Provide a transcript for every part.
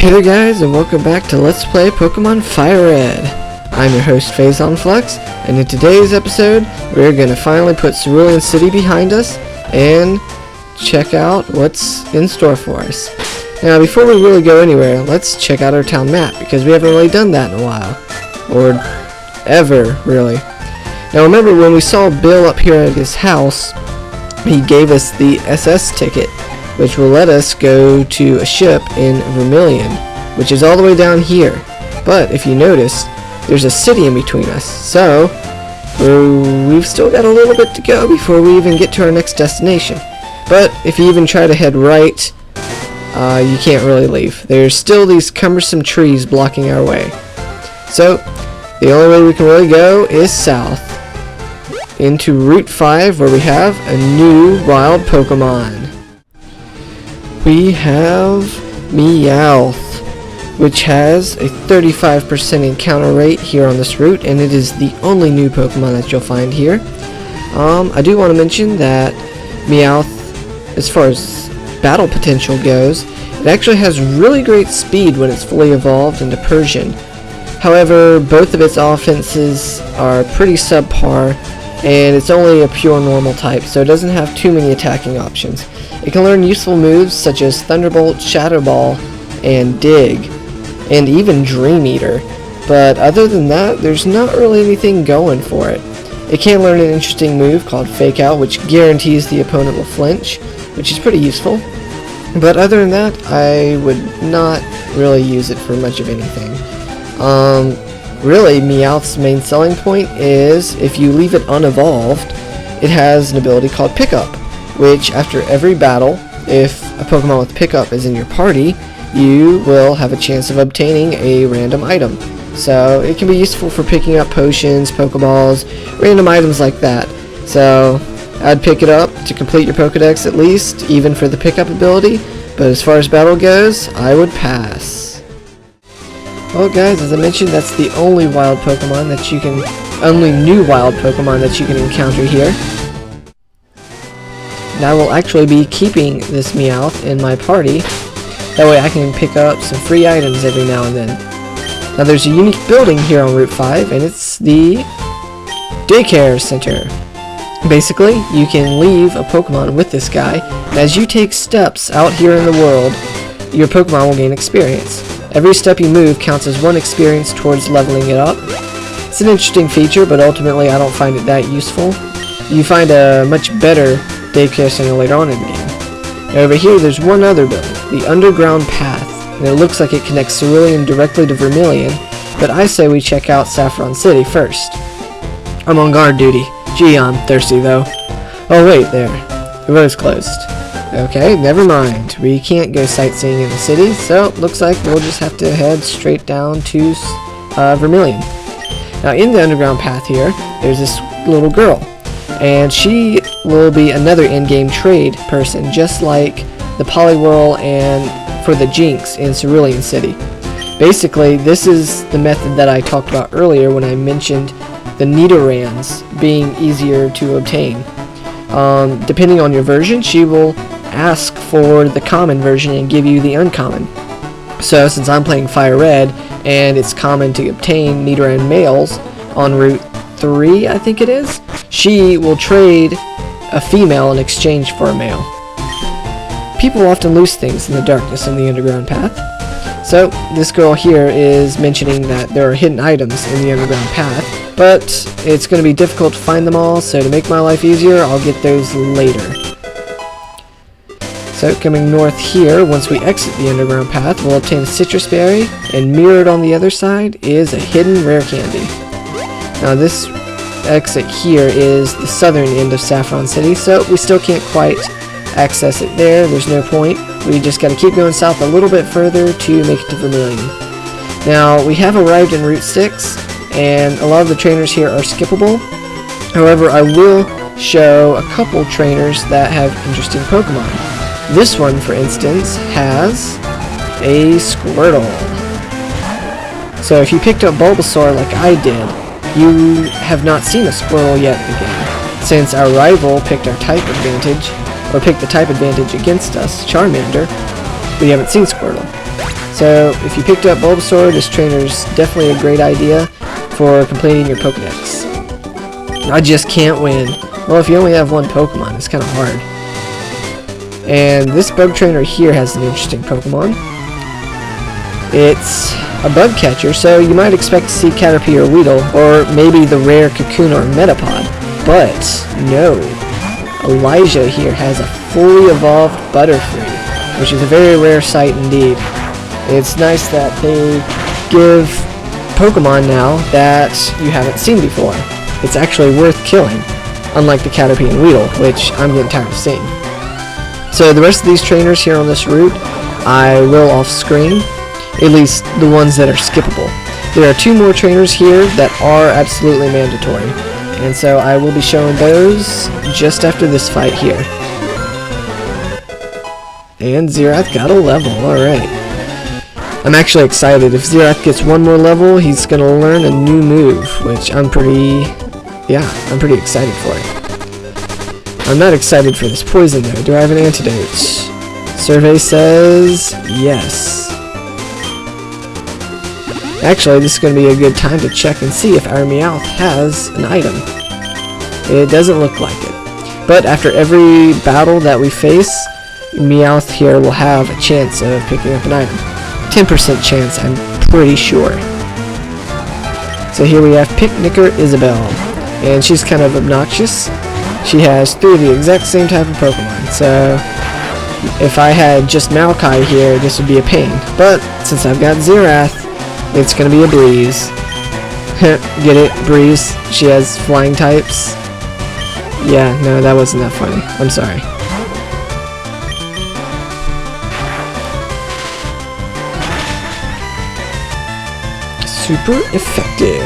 Hey there guys, and welcome back to Let's Play Pokémon FireRed. I'm your host PhazonFlux, and in today's episode, we're going to finally put Cerulean City behind us and check out what's in store for us. Now, before we really go anywhere, let's check out our town map, because we haven't really done that in a while. Or ever, really. Now remember, when we saw Bill up here at his house, he gave us the SS ticket, which will let us go to a ship in Vermilion, which is all the way down here. But if you notice, there's a city in between us, so we've still got a little bit to go before we even get to our next destination. But if you even try to head right, you can't really leave. There's still these cumbersome trees blocking our way. So the only way we can really go is south into Route 5, where we have a new wild Pokemon. We have Meowth, which has a 35% encounter rate here on this route, and it is the only new Pokemon that you'll find here. I do want to mention that Meowth, as far as battle potential goes, it actually has really great speed when it's fully evolved into Persian. However, both of its offenses are pretty subpar, and it's only a pure normal type, so it doesn't have too many attacking options. It can learn useful moves such as Thunderbolt, Shadow Ball, and Dig, and even Dream Eater. But other than that, there's not really anything going for it. It can learn an interesting move called Fake Out, which guarantees the opponent will flinch, which is pretty useful. But other than that, I would not really use it for much of anything. Really, Meowth's main selling point is if you leave it unevolved, it has an ability called Pickup, which after every battle, if a Pokemon with Pickup is in your party, you will have a chance of obtaining a random item. So it can be useful for picking up potions, Pokeballs, random items like that. So I'd pick it up to complete your Pokedex at least, even for the Pickup ability, but as far as battle goes, I would pass. Well guys, as I mentioned, that's the only wild Pokemon that you can, only new wild Pokemon that you can encounter here. And I will actually be keeping this Meowth in my party. That way I can pick up some free items every now and then. Now there's a unique building here on Route 5, and it's the Daycare Center. Basically, you can leave a Pokemon with this guy, and as you take steps out here in the world, your Pokemon will gain experience. Every step you move counts as 1 experience towards leveling it up. It's an interesting feature, but ultimately I don't find it that useful. You find a much better daycare center later on in the game. Now over here there's one other building, the Underground Path, and it looks like it connects Cerulean directly to Vermilion, but I say we check out Saffron City first. I'm on guard duty. Gee, I'm thirsty though. Oh wait, there. The road's closed. Okay, never mind. We can't go sightseeing in the city, so looks like we'll just have to head straight down to Vermilion. Now in the Underground Path here, there's this little girl, and she will be another in-game trade person, just like the Poliwhirl and for the Jinx in Cerulean City. Basically, this is the method that I talked about earlier when I mentioned the Nidorans being easier to obtain. Depending on your version, she will ask for the common version and give you the uncommon. So since I'm playing FireRed and it's common to obtain Nidoran males on Route 3, I think it is, she will trade a female in exchange for a male. People often lose things in the darkness in the Underground Path. So this girl here is mentioning that there are hidden items in the Underground Path, but it's going to be difficult to find them all, so to make my life easier, I'll get those later. So coming north here, once we exit the Underground Path, we'll obtain a Citrus Berry, and mirrored on the other side is a hidden rare candy. Now this exit here is the southern end of Saffron City, so we still can't quite access it there. There's no point. We just got to keep going south a little bit further to make it to Vermilion. Now we have arrived in Route 6, and a lot of the trainers here are skippable. However, I will show a couple trainers that have interesting Pokemon. This one, for instance, has a Squirtle. So if you picked up Bulbasaur like I did, you have not seen a Squirtle yet in the game, since our rival picked our type advantage, or picked the type advantage against us, Charmander, we haven't seen Squirtle. So if you picked up Bulbasaur, this trainer's definitely a great idea for completing your Pokedex. I just can't win. Well, if you only have one Pokemon, it's kind of hard. And this bug trainer here has an interesting Pokemon. It's a bug catcher, so you might expect to see Caterpie or Weedle, or maybe the rare Cocoon or Metapod. But no. Elijah here has a fully evolved Butterfree, which is a very rare sight indeed. It's nice that they give Pokemon now that you haven't seen before. It's actually worth killing, unlike the Caterpie and Weedle, which I'm getting tired of seeing. So the rest of these trainers here on this route, I will off-screen, at least the ones that are skippable. There are 2 more trainers here that are absolutely mandatory, and so I will be showing those just after this fight here. And Xerath got a level, alright. I'm actually excited. If Xerath gets 1 more level, he's going to learn a new move, which I'm pretty excited for it. I'm not excited for this poison though. Do I have an antidote? Survey says yes. Actually, this is going to be a good time to check and see if our Meowth has an item. It doesn't look like it. But after every battle that we face, Meowth here will have a chance of picking up an item. 10% chance, I'm pretty sure. So here we have Picnicker Isabel, and she's kind of obnoxious. She has 3 of the exact same type of Pokemon, so if I had just Maokai here, this would be a pain. But since I've got Xerath, it's gonna be a breeze. Get it? Breeze. She has flying types. Yeah, no, that wasn't that funny. I'm sorry. Super effective.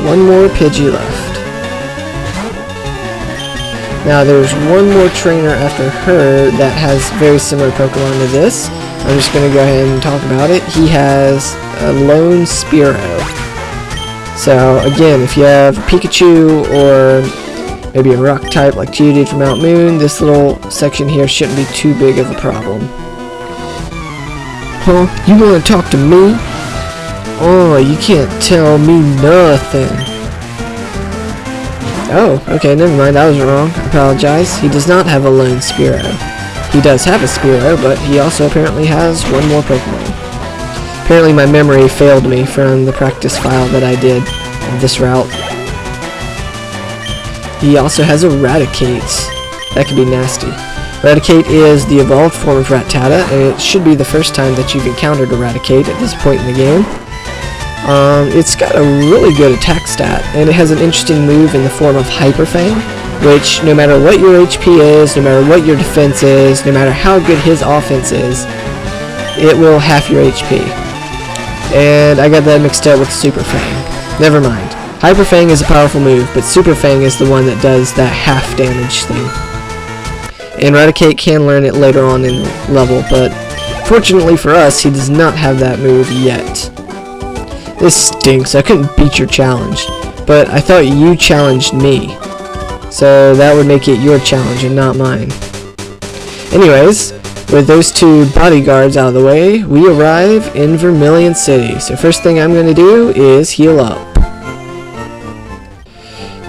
1 more Pidgey left. Now there's 1 more trainer after her that has very similar Pokemon to this. I'm just going to go ahead and talk about it. He has a lone Spearow. So again, if you have a Pikachu or maybe a rock type like Geodude from Mount Moon, this little section here shouldn't be too big of a problem. Huh? You want to talk to me? Oh, you can't tell me nothing. Oh, okay, never mind, I was wrong. I apologize. He does not have a lone Spearow. He does have a Spearow, but he also apparently has 1 more Pokemon. Apparently my memory failed me from the practice file that I did of this route. He also has a Raticate. That could be nasty. Raticate is the evolved form of Rattata, and it should be the first time that you've encountered a Raticate at this point in the game. It's got a really good attack stat, and it has an interesting move in the form of Hyper Fang, which no matter what your HP is, no matter what your defense is, no matter how good his offense is, it will half your HP. And I got that mixed up with Super Fang. Never mind. Hyper Fang is a powerful move, but Super Fang is the one that does that half damage thing. And Raticate can learn it later on in the level, but fortunately for us, he does not have that move yet. This stinks. I couldn't beat your challenge, but I thought you challenged me. So that would make it your challenge and not mine. Anyways, with those 2 bodyguards out of the way, we arrive in Vermilion City. So first thing I'm going to do is heal up.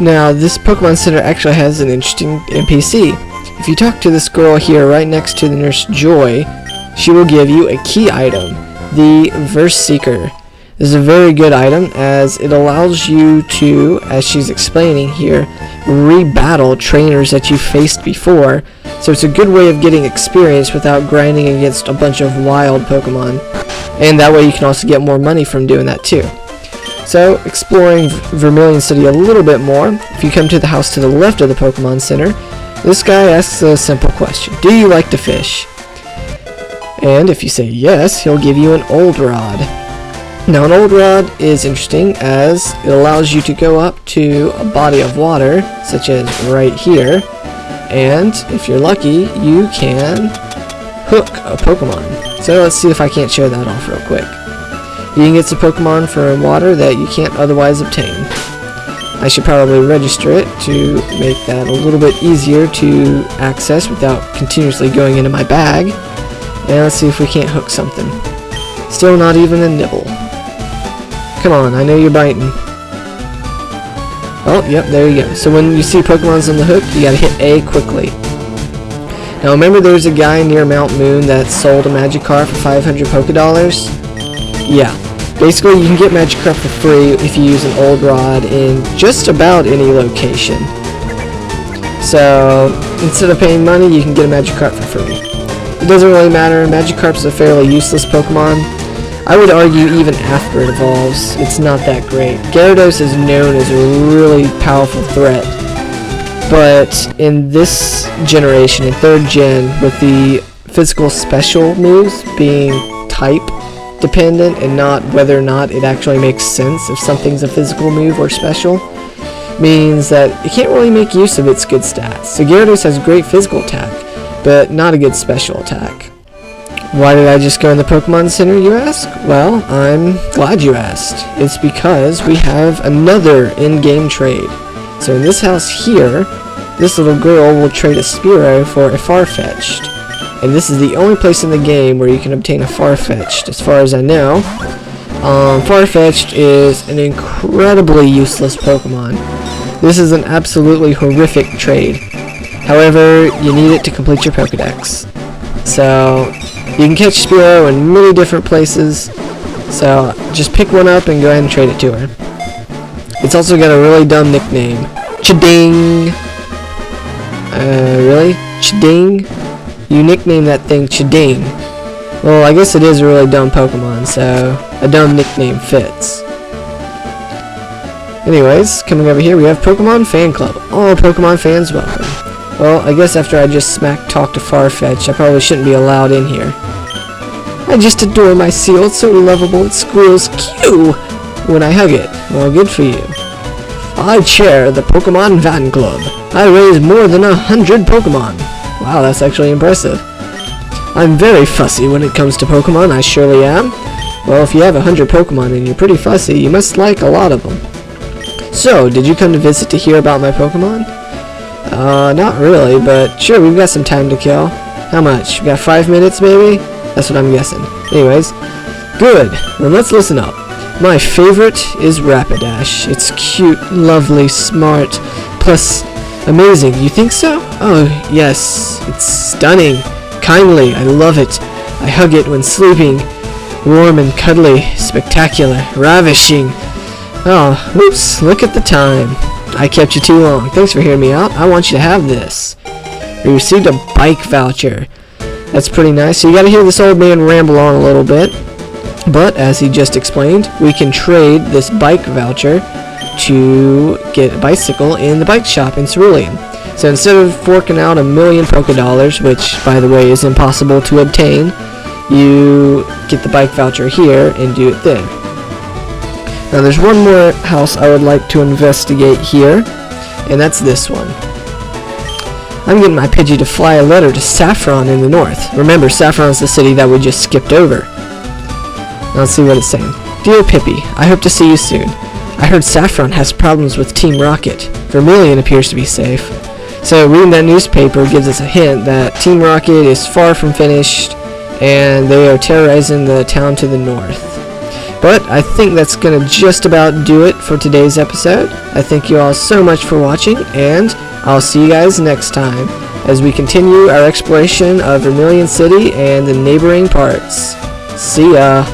Now, this Pokemon Center actually has an interesting NPC. If you talk to this girl here right next to the Nurse Joy, she will give you a key item, the Verse Seeker. This is a very good item as it allows you to, as she's explaining here, re-battle trainers that you faced before. So it's a good way of getting experience without grinding against a bunch of wild Pokemon. And that way you can also get more money from doing that too. So, exploring Vermilion City a little bit more, if you come to the house to the left of the Pokemon Center, this guy asks a simple question. Do you like to fish? And if you say yes, he'll give you an Old Rod. Now an Old Rod is interesting as it allows you to go up to a body of water, such as right here, and if you're lucky, you can hook a Pokemon. So let's see if I can't show that off real quick. You can get some Pokemon from water that you can't otherwise obtain. I should probably register it to make that a little bit easier to access without continuously going into my bag. And let's see if we can't hook something. Still not even a nibble. Come on, I know you're biting. Oh, yep, there you go. So when you see Pokemon's on the hook, you gotta hit A quickly. Now remember there's a guy near Mount Moon that sold a Magikarp for 500 Pokedollars? Yeah. Basically, you can get Magikarp for free if you use an old rod in just about any location. So, instead of paying money, you can get a Magikarp for free. It doesn't really matter. Magikarp's a fairly useless Pokemon. I would argue even after it evolves, it's not that great. Gyarados is known as a really powerful threat. But in this generation, in 3rd gen, with the physical special moves being type dependent and not whether or not it actually makes sense if something's a physical move or special, means that it can't really make use of its good stats. So Gyarados has great physical attack, but not a good special attack. Why did I just go in the Pokemon Center, you ask? Well, I'm glad you asked. It's because we have another in-game trade. So in this house here, this little girl will trade a Spearow for a Farfetch'd. And this is the only place in the game where you can obtain a Farfetch'd, as far as I know. Farfetch'd is an incredibly useless Pokemon. This is an absolutely horrific trade. However, you need it to complete your Pokedex. So, you can catch Spearow in many different places. So, just pick one up and go ahead and trade it to her. It's also got a really dumb nickname. Chiding! Really? Chiding? You nickname that thing Chiding. Well, I guess it is a really dumb Pokemon, so a dumb nickname fits. Anyways, coming over here we have Pokemon Fan Club. All Pokemon fans welcome. Well, I guess after I just smack-talked a Farfetch'd, I probably shouldn't be allowed in here. I just adore my seal. It's so lovable. It squeals Q when I hug it. Well, good for you. I chair the Pokemon Fan Club. I raise more than 100 Pokemon. Wow, that's actually impressive. I'm very fussy when it comes to Pokemon, I surely am. Well, if you have 100 Pokemon and you're pretty fussy, you must like a lot of them. So, did you come to visit to hear about my Pokemon? Not really, but sure, we've got some time to kill. How much? We got 5 minutes, maybe? That's what I'm guessing. Anyways, good. Then let's listen up. My favorite is Rapidash. It's cute, lovely, smart, plus amazing. You think so? Oh, yes. It's stunning. Kindly. I love it. I hug it when sleeping. Warm and cuddly. Spectacular. Ravishing. Oh, oops. Look at the time. I kept you too long. Thanks for hearing me out. I want you to have this. We received a bike voucher. That's pretty nice. So you gotta hear this old man ramble on a little bit. But, as he just explained, we can trade this bike voucher to get a bicycle in the bike shop in Cerulean. So instead of forking out 1,000,000 Pokedollars, which, by the way, is impossible to obtain, you get the bike voucher here and do it there. Now there's one more house I would like to investigate here, and that's this one. I'm getting my Pidgey to fly a letter to Saffron in the north. Remember, Saffron's the city that we just skipped over. Now let's see what it's saying. Dear Pippi, I hope to see you soon. I heard Saffron has problems with Team Rocket. Vermilion appears to be safe. So reading that newspaper gives us a hint that Team Rocket is far from finished, and they are terrorizing the town to the north. But I think that's going to just about do it for today's episode. I thank you all so much for watching, and I'll see you guys next time as we continue our exploration of Vermilion City and the neighboring parts. See ya!